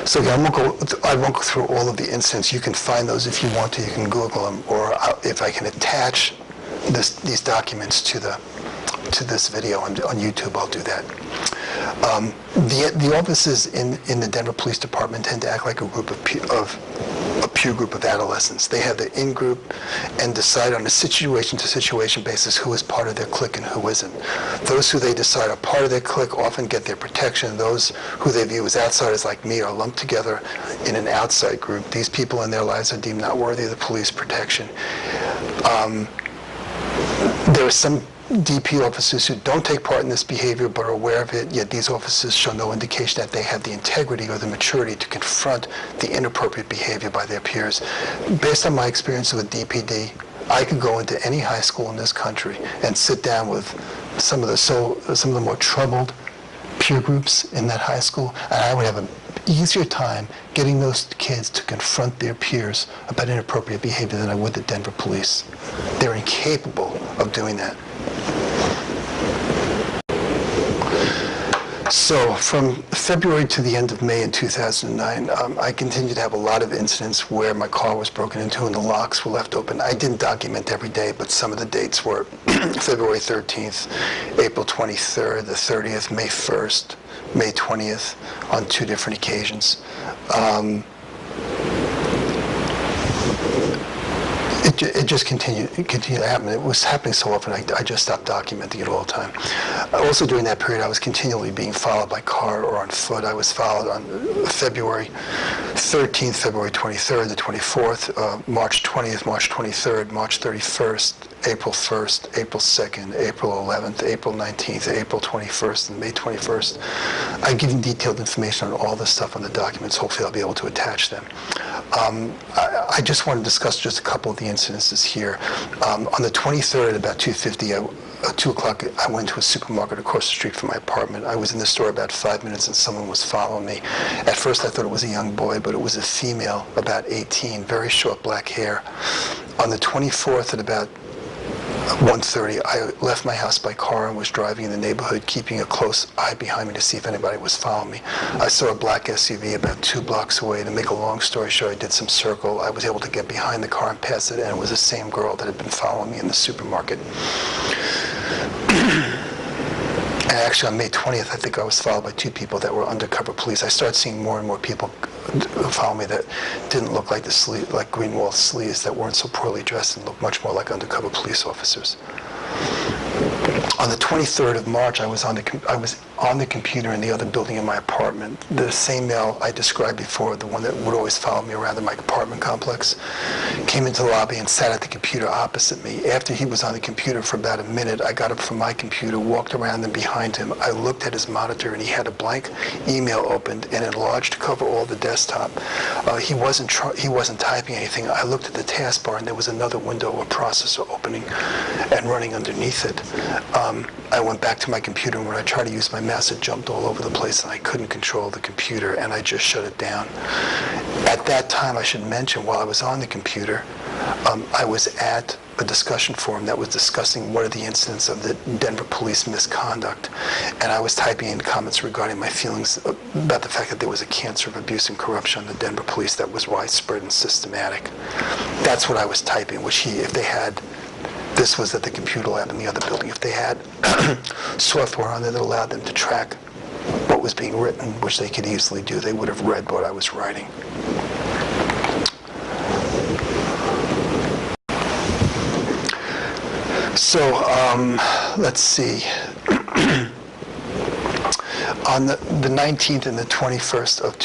So again, I won't go through all of the incidents. You can find those if you want to. You can Google them, or if I can attach these documents to this video on YouTube, I'll do that. The officers in the Denver Police Department tend to act like a peer group of adolescents. They have their in-group and decide on a situation-to-situation basis who is part of their clique and who isn't. Those who they decide are part of their clique often get their protection. Those who they view as outsiders like me are lumped together in an outside group. These people in their lives are deemed not worthy of the police protection. There are some DP officers who don't take part in this behavior but are aware of it, yet these officers show no indication that they have the integrity or the maturity to confront the inappropriate behavior by their peers. Based on my experience with DPD, I could go into any high school in this country and sit down with some of the more troubled peer groups in that high school, and I would have an easier time getting those kids to confront their peers about inappropriate behavior than I would the Denver police. They're incapable of doing that. So from February to the end of May in 2009, I continued to have a lot of incidents where my car was broken into and the locks were left open. I didn't document every day, but some of the dates were February 13th, April 23rd, the 30th, May 1st, May 20th, on 2 different occasions. It just continued to happen. It was happening so often, I just stopped documenting it all the time. Also during that period, I was continually being followed by car or on foot. I was followed on February 13th, February 23rd, the 24th, March 20th, March 23rd, March 31st, April 1st, April 2nd, April 11th, April 19th, April 21st, and May 21st. I give you detailed information on all this stuff on the documents. Hopefully I'll be able to attach them. I just want to discuss just a couple of the incidences here. On the 23rd at about 2 o'clock, I went to a supermarket across the street from my apartment. I was in the store about 5 minutes and someone was following me. At first I thought it was a young boy, but it was a female, about 18, very short black hair. On the 24th at about 1:30, I left my house by car and was driving in the neighborhood, keeping a close eye behind me to see if anybody was following me. I saw a black SUV about 2 blocks away. To make a long story short, I did some circle. I was able to get behind the car and pass it, and it was the same girl that had been following me in the supermarket. And actually on May 20th, I think I was followed by 2 people that were undercover police. I started seeing more and more people follow me that didn't look like like Greenwald sleaze, that weren't so poorly dressed and looked much more like undercover police officers. On the 23rd of March, I was on the computer in the other building in my apartment. The same male I described before, the one that would always follow me around in my apartment complex, came into the lobby and sat at the computer opposite me. After he was on the computer for about a minute, I got up from my computer, walked around and behind him. I looked at his monitor and he had a blank email opened and enlarged to cover all the desktop. He wasn't typing anything. I looked at the taskbar and there was another window or processor opening and running underneath it. I went back to my computer, and when I tried to use my mouse, it jumped all over the place, and I couldn't control the computer, and I just shut it down. At that time, I should mention, while I was on the computer, I was at a discussion forum that was discussing what are the incidents of the Denver police misconduct, and I was typing in comments regarding my feelings about the fact that there was a cancer of abuse and corruption on the Denver police that was widespread and systematic. That's what I was typing, which this was at the computer lab in the other building. If they had software on there that allowed them to track what was being written, which they could easily do, they would have read what I was writing. So, let's see. On the 19th and the 21st of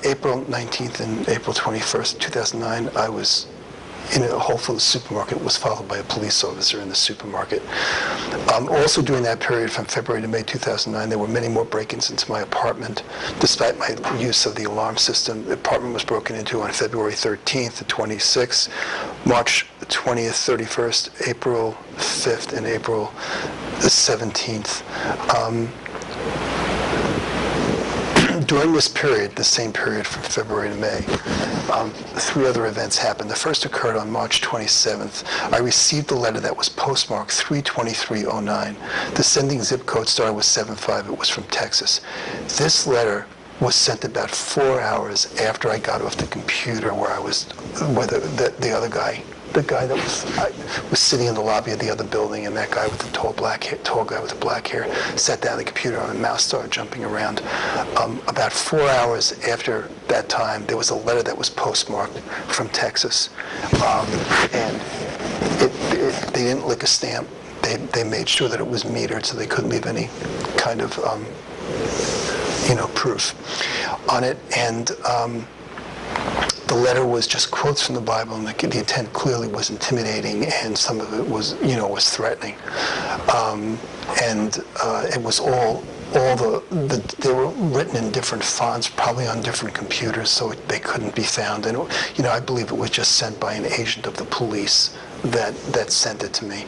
April 19th and April 21st, 2009, I was in a Whole Foods supermarket, was followed by a police officer in the supermarket. Also during that period from February to May 2009, there were many more break-ins into my apartment. Despite my use of the alarm system, the apartment was broken into on February 13th, the 26th, March 20th, 31st, April 5th, and April the 17th. During this period, the same period from February to May, 3 other events happened. The first occurred on March 27th. I received a letter that was postmarked 32309. The sending zip code started with 75. It was from Texas. This letter was sent about 4 hours after I got off the computer where the other guy, the guy that was sitting in the lobby of the other building, and that guy with the tall guy with the black hair sat down at the computer and the mouse started jumping around. About 4 hours after that time, there was a letter that was postmarked from Texas, and they didn't lick a stamp. They made sure that it was metered so they couldn't leave any kind of proof on it. And the letter was just quotes from the Bible, and the intent clearly was intimidating, and some of it was threatening. It was all they were written in different fonts, probably on different computers, so they couldn't be found. And I believe it was just sent by an agent of the police that sent it to me.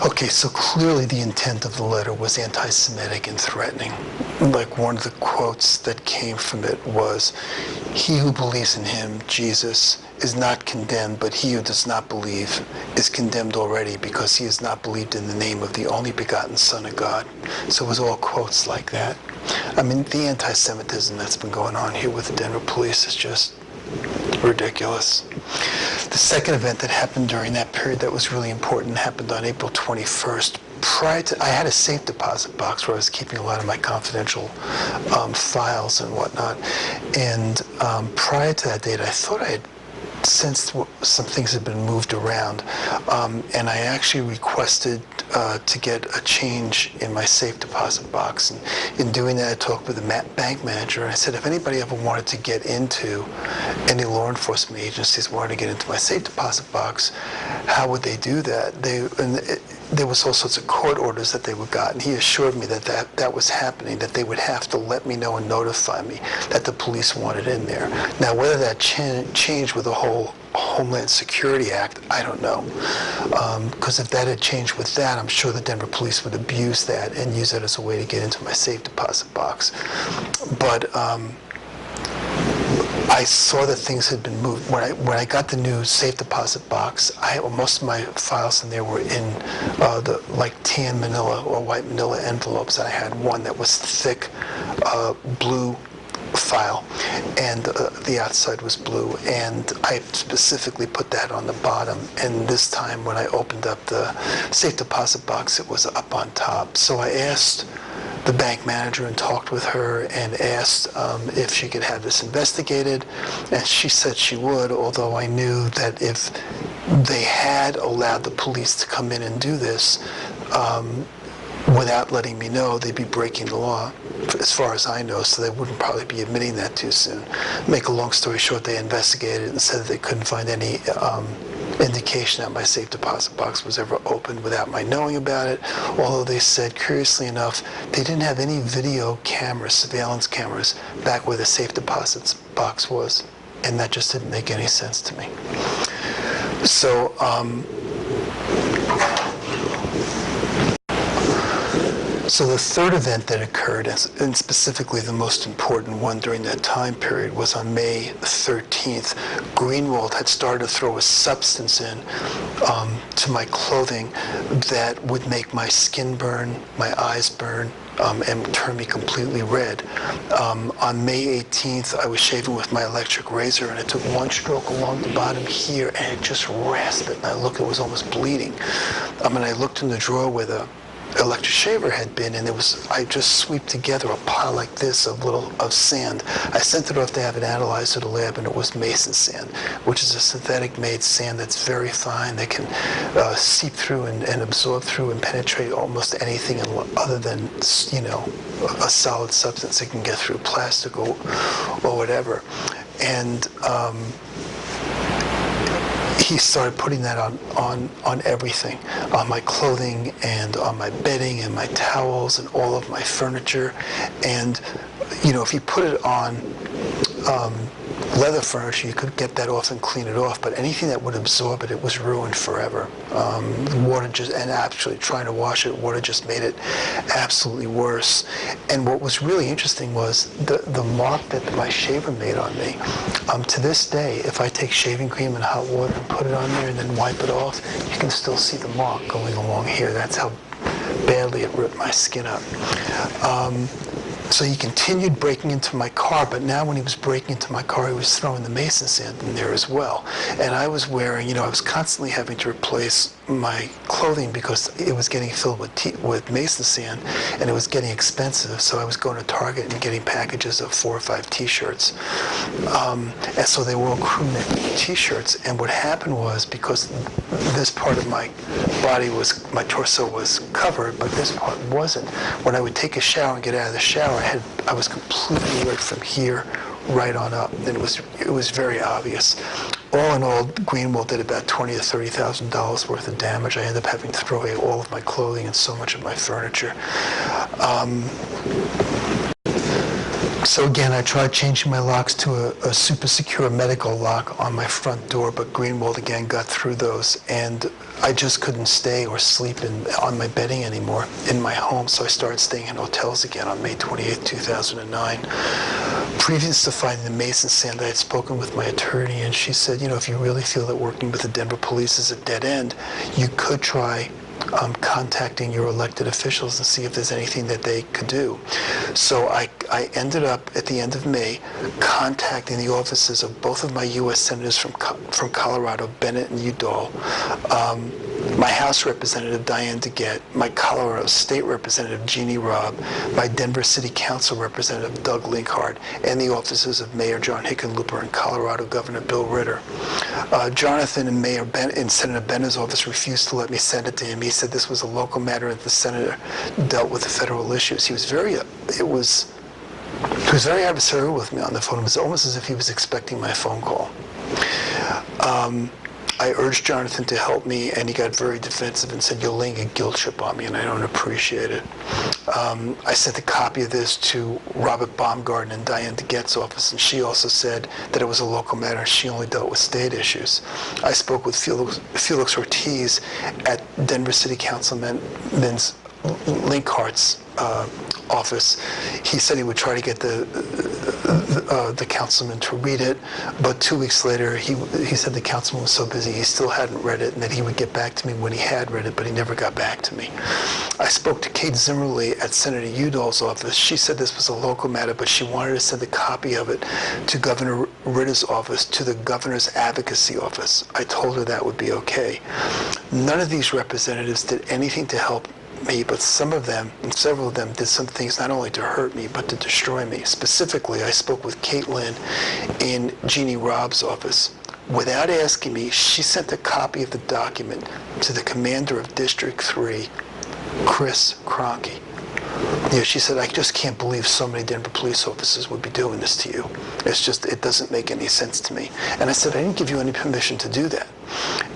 Okay, so clearly the intent of the letter was anti-Semitic and threatening. Like one of the quotes that came from it was, "He who believes in him, Jesus, is not condemned, but he who does not believe is condemned already because he has not believed in the name of the only begotten Son of God." So it was all quotes like that. I mean, the anti-Semitism that's been going on here with the Denver police is just ridiculous. The second event that happened during that period that was really important happened on April 21st. I had a safe deposit box where I was keeping a lot of my confidential files and whatnot. And prior to that date, I thought I had sensed some things had been moved around. And I actually requested to get a change in my safe deposit box. And in doing that, I talked with the bank manager, and I said, if anybody ever wanted to get into, any law enforcement agencies wanted to get into my safe deposit box, how would they do that? There was all sorts of court orders that they would got, and he assured me that was happening, that they would have to let me know and notify me that the police wanted in there. Now, whether that changed with the whole Homeland Security Act, I don't know. Because if that had changed with that, I'm sure the Denver police would abuse that and use it as a way to get into my safe deposit box. But I saw that things had been moved. When I got the new safe deposit box, most of my files in there were in the tan manila or white manila envelopes. And I had one that was thick blue file, and the outside was blue, and I specifically put that on the bottom. And this time when I opened up the safe deposit box, it was up on top. So I asked the bank manager and talked with her and asked if she could have this investigated, and she said she would, although I knew that if they had allowed the police to come in and do this without letting me know, they'd be breaking the law, as far as I know, so they wouldn't probably be admitting that too soon. Make a long story short, they investigated and said that they couldn't find any indication that my safe deposit box was ever opened without my knowing about it, although they said, curiously enough, they didn't have any video cameras, surveillance cameras, back where the safe deposit box was, and that just didn't make any sense to me. So, So the third event that occurred, and specifically the most important one during that time period, was on May 13th. Greenwald had started to throw a substance in to my clothing that would make my skin burn, my eyes burn, and turn me completely red. On May 18th, I was shaving with my electric razor, and it took one stroke along the bottom here, and it just rasped it, and I looked, it was almost bleeding. And I looked in the drawer where the electric shaver had been, and I just swept together a pile like this of sand. I sent it off to have it analyzed to the lab, and it was mason sand, which is a synthetic made sand that's very fine, that can seep through and absorb through and penetrate almost anything other than, a solid substance. It can get through plastic or whatever. And he started putting that on everything, on my clothing and on my bedding and my towels and all of my furniture. And, if you put it on leather furniture, you could get that off and clean it off, but anything that would absorb it, it was ruined forever. Water and actually trying to wash it, water just made it absolutely worse. And what was really interesting was the mark that my shaver made on me. To this day, if I take shaving cream and hot water and put it on there and then wipe it off, you can still see the mark going along here. That's how badly. It ripped my skin up. So he continued breaking into my car, but now when he was breaking into my car, he was throwing the mason sand in there as well. And I was wearing, I was constantly having to replace my clothing because it was getting filled with mason sand, and it was getting expensive. So I was going to Target and getting packages of 4 or 5 T-shirts. And so they were all crew neck T-shirts. And what happened was, because this part of my body my torso was covered, but this part wasn't, when I would take a shower and get out of the shower, I was completely red from here right on up, and it was very obvious. All in all, Greenwald did about $20,000 to $30,000 worth of damage. I ended up having to throw away all of my clothing and so much of my furniture. So again, I tried changing my locks to a super secure medical lock on my front door, but Greenwald again got through those, and I just couldn't stay or sleep on my bedding anymore in my home, so I started staying in hotels again on May 28, 2009. Previous to finding the mason sand, I had spoken with my attorney, and she said, if you really feel that working with the Denver police is a dead end, you could try contacting your elected officials and see if there's anything that they could do. So I ended up, at the end of May, contacting the offices of both of my U.S. senators from Colorado, Bennett and Udall, my House Representative, Diane DeGette, my Colorado State Representative, Jeannie Robb, my Denver City Council Representative, Doug Linkhart, and the offices of Mayor John Hickenlooper and Colorado Governor Bill Ritter. Jonathan and Senator Benner's office refused to let me send it to him. He said this was a local matter and the senator dealt with the federal issues. He was very adversarial with me on the phone. It was almost as if he was expecting my phone call. I urged Jonathan to help me, and he got very defensive and said, "You're laying a guilt trip on me, and I don't appreciate it." I sent a copy of this to Robert Baumgarten in Diane DeGette's office, and she also said that it was a local matter and she only dealt with state issues. I spoke with Felix Ortiz at Denver City Councilman Linkhart's office. He said he would try to get the councilman to read it, but 2 weeks later he said the councilman was so busy he still hadn't read it, and that he would get back to me when he had read it, but he never got back to me. I spoke to Kate Zimmerly at Senator Udall's office. She said this was a local matter, but she wanted to send a copy of it to Governor Ritter's office, to the governor's advocacy office. I told her that would be okay. None of these representatives did anything to help me, but several of them did some things not only to hurt me, but to destroy me. Specifically, I spoke with Caitlin in Jeannie Robb's office. Without asking me, she sent a copy of the document to the commander of District 3, Chris Kroenke. She said, "I just can't believe so many Denver police officers would be doing this to you. It doesn't make any sense to me." And I said, "I didn't give you any permission to do that."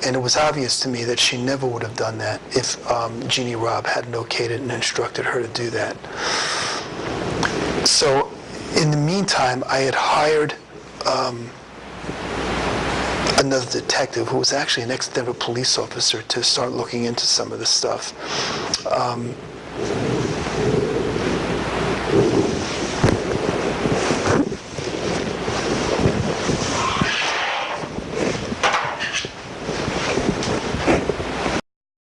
And it was obvious to me that she never would have done that if Jeannie Robb hadn't okayed it and instructed her to do that. So in the meantime, I had hired another detective who was actually an ex-Denver police officer to start looking into some of this stuff.